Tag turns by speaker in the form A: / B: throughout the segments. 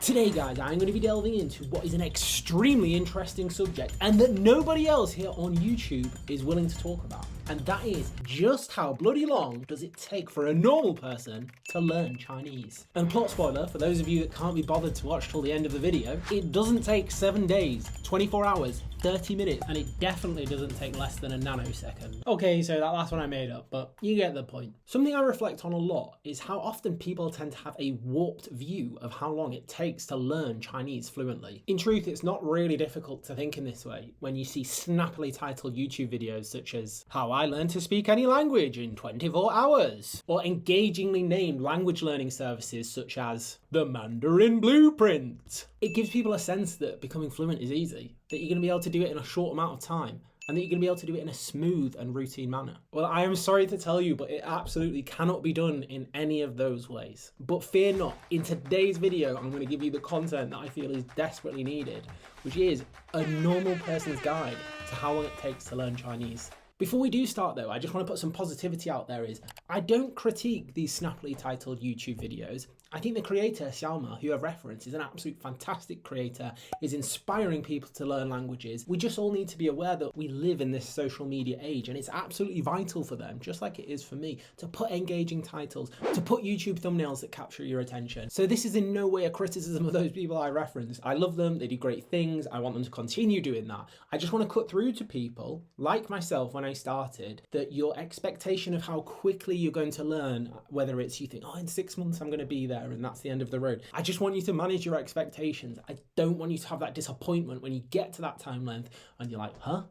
A: Today guys, I'm going to be delving into what is an extremely interesting subject and that nobody else here on YouTube is willing to talk about. And that is just how bloody long does it take for a normal person to learn Chinese? And plot spoiler, for those of you that can't be bothered to watch till the end of the video, it doesn't take 7 days, 24 hours, 30 minutes, and it definitely doesn't take less than a nanosecond. Okay, so that last one I made up, but you get the point. Something I reflect on a lot is how often people tend to have a warped view of how long it takes to learn Chinese fluently. In truth, it's not really difficult to think in this way when you see snappily titled YouTube videos such as How I Learned to Speak Any Language in 24 Hours, or engagingly named language learning services such as The Mandarin Blueprint. It gives people a sense that becoming fluent is easy, that you're going to be able to do it in a short amount of time, and that you're going to be able to do it in a smooth and routine manner. Well, I am sorry to tell you, but it absolutely cannot be done in any of those ways. But fear not, in today's video, I'm going to give you the content that I feel is desperately needed, which is a normal person's guide to how long it takes to learn Chinese. Before we do start though, I just want to put some positivity out there. I don't critique these snappily titled YouTube videos. I think the creator, Xiaoma, who I've referenced, is an absolute fantastic creator, is inspiring people to learn languages. We just all need to be aware that we live in this social media age, and it's absolutely vital for them, just like it is for me, to put engaging titles, to put YouTube thumbnails that capture your attention. So this is in no way a criticism of those people I referenced. I love them, they do great things, I want them to continue doing that. I just want to cut through to people, like myself when I started, that your expectation of how quickly you're going to learn, whether it's you think, oh, in 6 months I'm going to be there, and that's the end of the road. I just want you to manage your expectations. I don't want you to have that disappointment when you get to that time length and you're like, huh?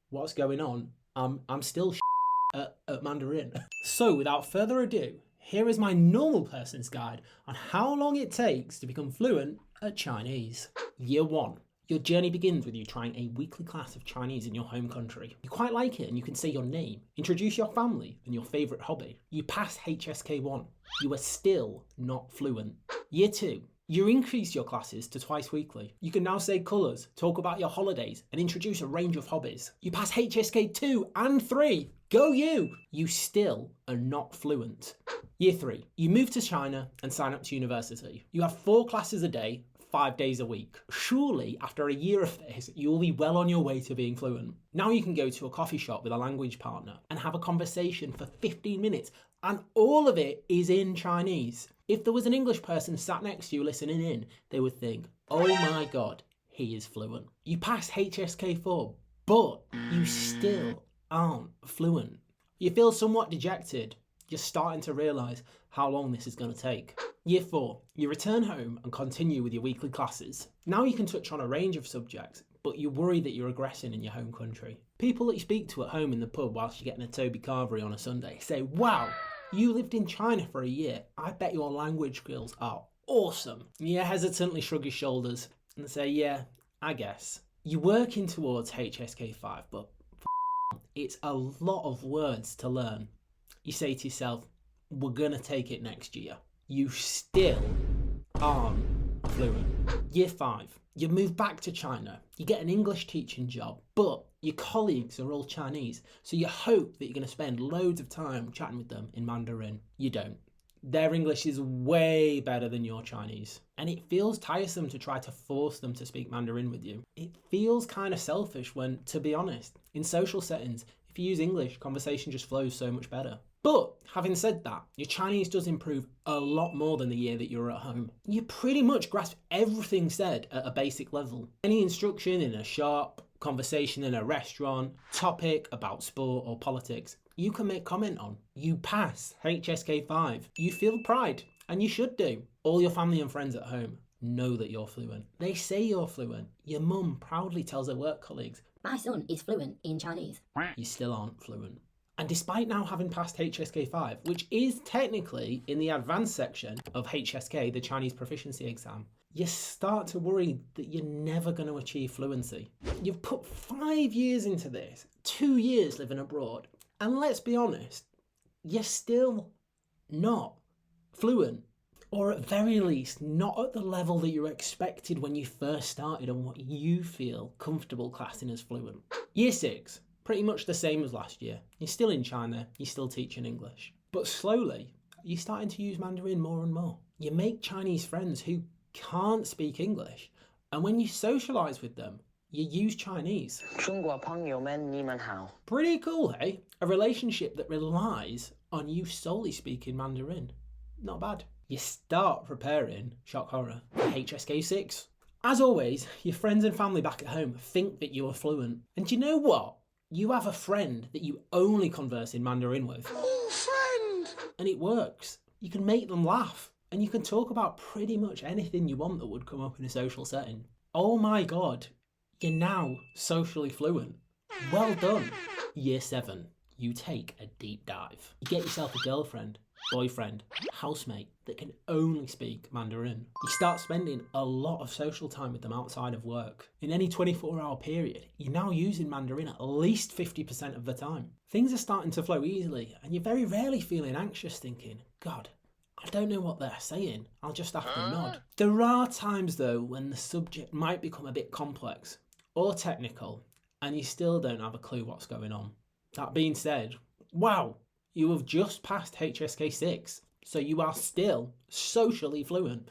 A: What's going on? I'm still at Mandarin. So without further ado, here is my normal person's guide on how long it takes to become fluent at Chinese. Year 1. Your journey begins with you trying a weekly class of Chinese in your home country. You quite like it and you can say your name, introduce your family and your favourite hobby. You pass HSK1. You are still not fluent. Year 2. You increase your classes to twice weekly. You can now say colours, talk about your holidays and introduce a range of hobbies. You pass HSK 2 and 3. Go you! You still are not fluent. Year 3. You move to China and sign up to university. You have 4 classes a day, 5 days a week. Surely, after a year of this, you will be well on your way to being fluent. Now you can go to a coffee shop with a language partner and have a conversation for 15 minutes, and all of it is in Chinese. If there was an English person sat next to you listening in, they would think, oh my God, he is fluent. You passed HSK4, but you still aren't fluent. You feel somewhat dejected. You're starting to realise how long this is going to take. Year 4, you return home and continue with your weekly classes. Now you can touch on a range of subjects, but you worry that you're regressing in your home country. People that you speak to at home in the pub whilst you're getting a Toby Carvery on a Sunday say, wow, you lived in China for a year. I bet your language skills are awesome. You hesitantly shrug your shoulders and say, yeah, I guess. You're working towards HSK5, but it's a lot of words to learn. You say to yourself, we're gonna take it next year. You still aren't fluent. Year 5, you move back to China. You get an English teaching job, but your colleagues are all Chinese, so you hope that you're going to spend loads of time chatting with them in Mandarin. You don't. Their English is way better than your Chinese, and it feels tiresome to try to force them to speak Mandarin with you. It feels kind of selfish when, to be honest, in social settings, if you use English, conversation just flows so much better. But having said that, your Chinese does improve a lot more than the year that you were at home. You pretty much grasp everything said at a basic level. Any instruction in a shop, conversation in a restaurant, topic about sport or politics, you can make comment on. You pass HSK5. You feel pride, and you should do. All your family and friends at home know that you're fluent. They say you're fluent. Your mum proudly tells her work colleagues,
B: my son is fluent in Chinese.
A: You still aren't fluent. And despite now having passed HSK5, which is technically in the advanced section of HSK, the Chinese proficiency exam, you start to worry that you're never going to achieve fluency. You've put 5 years into this, 2 years living abroad, and let's be honest, you're still not fluent, or at very least not at the level that you expected when you first started and what you feel comfortable classing as fluent. Year 6. Pretty much the same as last year. You're still in China, you're still teaching English. But slowly, you're starting to use Mandarin more and more. You make Chinese friends who can't speak English. And when you socialise with them, you use Chinese.
C: 中国朋友们，你们好。
A: Pretty cool, hey? A relationship that relies on you solely speaking Mandarin. Not bad. You start preparing, shock horror, for HSK 6. As always, your friends and family back at home think that you are fluent. And do you know what? You have a friend that you only converse in Mandarin with.
D: Oh, friend!
A: And it works. You can make them laugh. And you can talk about pretty much anything you want that would come up in a social setting. Oh my god, you're now socially fluent. Well done. Year 7, you take a deep dive. You get yourself a girlfriend, boyfriend, housemate that can only speak Mandarin. You start spending a lot of social time with them outside of work. In any 24-hour period, you're now using Mandarin at least 50% of the time. Things are starting to flow easily, and you're very rarely feeling anxious thinking, God, I don't know what they're saying, I'll just have to nod. There are times though when the subject might become a bit complex or technical, and you still don't have a clue what's going on. That being said, wow, you have just passed HSK 6, so you are still socially fluent,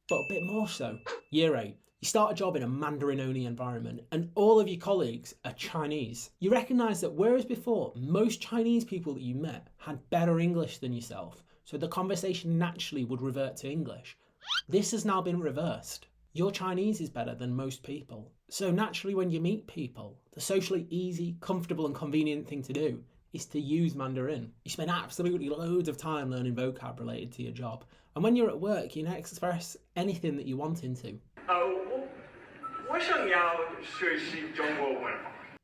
A: but a bit more so. Year 8, you start a job in a Mandarin-only environment, and all of your colleagues are Chinese. You recognise that whereas before, most Chinese people that you met had better English than yourself, so the conversation naturally would revert to English. This has now been reversed. Your Chinese is better than most people. So naturally when you meet people, the socially easy, comfortable and convenient thing to do is to use Mandarin. You spend absolutely loads of time learning vocab related to your job. And when you're at work, you can express anything that you want into.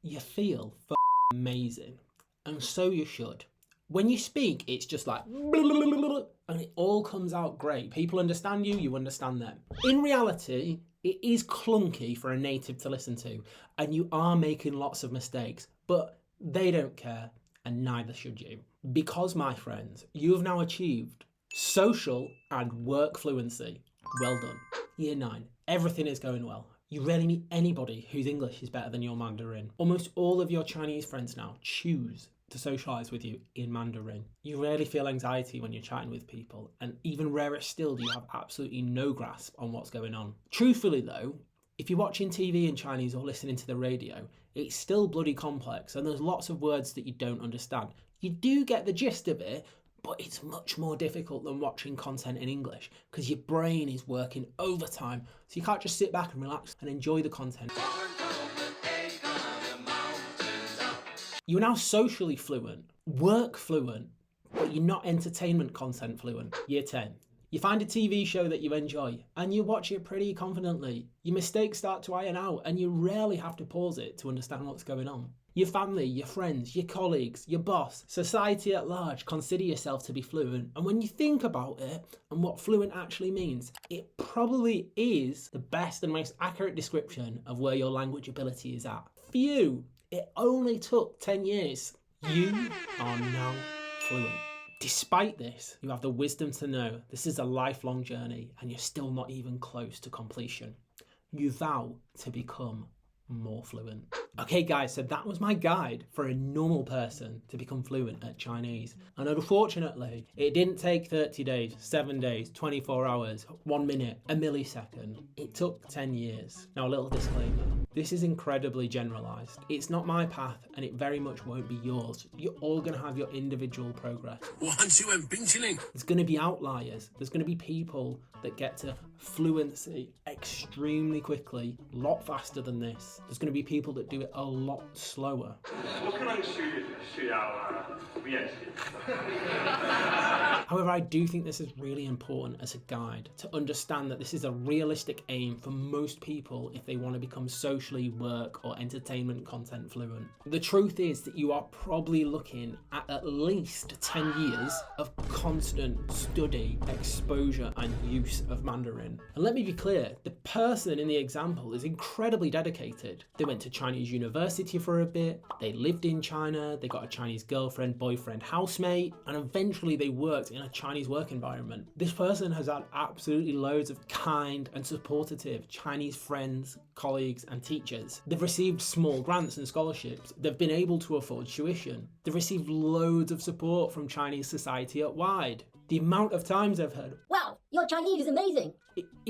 A: You feel amazing. And so you should. When you speak, it's just like, and it all comes out great. People understand you, you understand them. In reality, it is clunky for a native to listen to, and you are making lots of mistakes, but they don't care, and neither should you. Because, my friends, you have now achieved social and work fluency. Well done. Year 9, everything is going well. You rarely meet anybody whose English is better than your Mandarin. Almost all of your Chinese friends now choose to socialise with you in Mandarin. You rarely feel anxiety when you're chatting with people, and even rarer still do you have absolutely no grasp on what's going on. Truthfully though, if you're watching TV in Chinese or listening to the radio, it's still bloody complex and there's lots of words that you don't understand. You do get the gist of it, but it's much more difficult than watching content in English because your brain is working overtime, so you can't just sit back and relax and enjoy the content. You're now socially fluent, work fluent, but you're not entertainment content fluent. Year 10. You find a TV show that you enjoy and you watch it pretty confidently. Your mistakes start to iron out and you rarely have to pause it to understand what's going on. Your family, your friends, your colleagues, your boss, society at large consider yourself to be fluent. And when you think about it and what fluent actually means, it probably is the best and most accurate description of where your language ability is at. For you, it only took 10 years. You are now fluent. Despite this, you have the wisdom to know this is a lifelong journey and you're still not even close to completion. You vow to become more fluent. Okay guys, so that was my guide for a normal person to become fluent at Chinese. And unfortunately, it didn't take 30 days, 7 days, 24 hours, 1 minute, a millisecond. It took 10 years. Now a little disclaimer, this is incredibly generalized. It's not my path and it very much won't be yours. You're all gonna have your individual progress. There's gonna be outliers. There's gonna be people that get to fluency extremely quickly, a lot faster than this. There's gonna be people that do it a lot slower. However, I do think this is really important as a guide to understand that this is a realistic aim for most people if they want to become socially, work or entertainment content fluent. The truth is that you are probably looking at least 10 years of constant study, exposure and use of Mandarin. And let me be clear, the person in the example is incredibly dedicated. They went to Chinese university for a bit, they lived in China, they got a Chinese girlfriend, boyfriend, housemate, and eventually they worked in a Chinese work environment. This person has had absolutely loads of kind and supportive Chinese friends, colleagues and teachers. They've received small grants and scholarships. They've been able to afford tuition. They've received loads of support from Chinese society at wide. The amount of times I've heard,
B: Wow, your Chinese is amazing.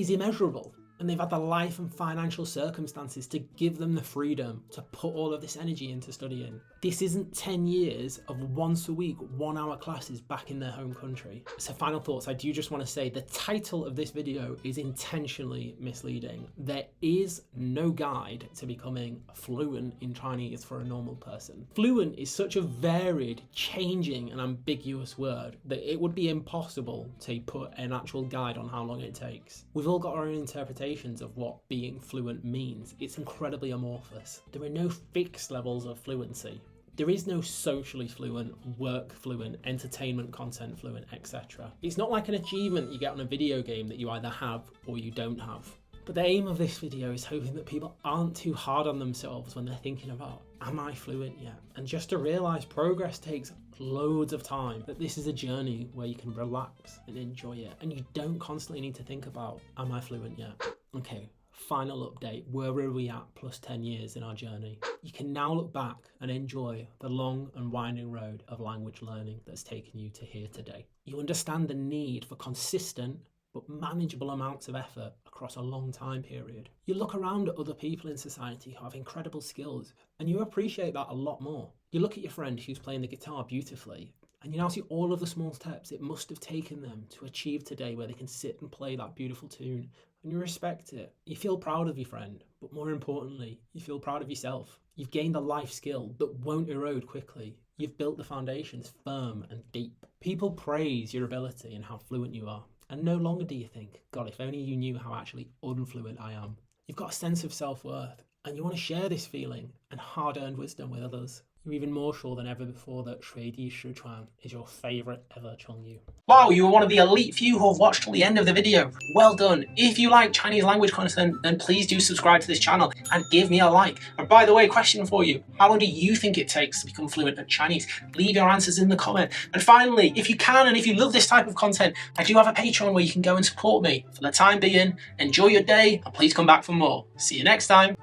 A: is immeasurable. And they've had the life and financial circumstances to give them the freedom to put all of this energy into studying. This isn't 10 years of once a week, 1 hour classes back in their home country. So final thoughts, I do just want to say the title of this video is intentionally misleading. There is no guide to becoming fluent in Chinese for a normal person. Fluent is such a varied, changing and ambiguous word that it would be impossible to put an actual guide on how long it takes. We've all got our own interpretations of what being fluent means. It's incredibly amorphous. There are no fixed levels of fluency. There is no socially fluent, work fluent, entertainment content fluent, etc. It's not like an achievement you get on a video game that you either have or you don't have. But the aim of this video is hoping that people aren't too hard on themselves when they're thinking about, am I fluent yet? And just to realise progress takes loads of time, that this is a journey where you can relax and enjoy it. And you don't constantly need to think about, am I fluent yet? Okay, final update. Where are we at plus 10 years in our journey? You can now look back and enjoy the long and winding road of language learning that's taken you to here today. You understand the need for consistent but manageable amounts of effort across a long time period. You look around at other people in society who have incredible skills and you appreciate that a lot more. You look at your friend who's playing the guitar beautifully and you now see all of the small steps it must have taken them to achieve today where they can sit and play that beautiful tune, and you respect it. You feel proud of your friend, but more importantly, you feel proud of yourself. You've gained a life skill that won't erode quickly. You've built the foundations firm and deep. People praise your ability and how fluent you are. And no longer do you think, God, if only you knew how actually unfluent I am. You've got a sense of self-worth and you want to share this feeling and hard-earned wisdom with others. You're even more sure than ever before that Shui Di Sichuan is your favourite ever Chongyu. Wow, you were one of the elite few who have watched till the end of the video. Well done. If you like Chinese language content, then please do subscribe to this channel and give me a like. And by the way, question for you. How long do you think it takes to become fluent at Chinese? Leave your answers in the comment. And finally, if you can and if you love this type of content, I do have a Patreon where you can go and support me. For the time being, enjoy your day and please come back for more. See you next time.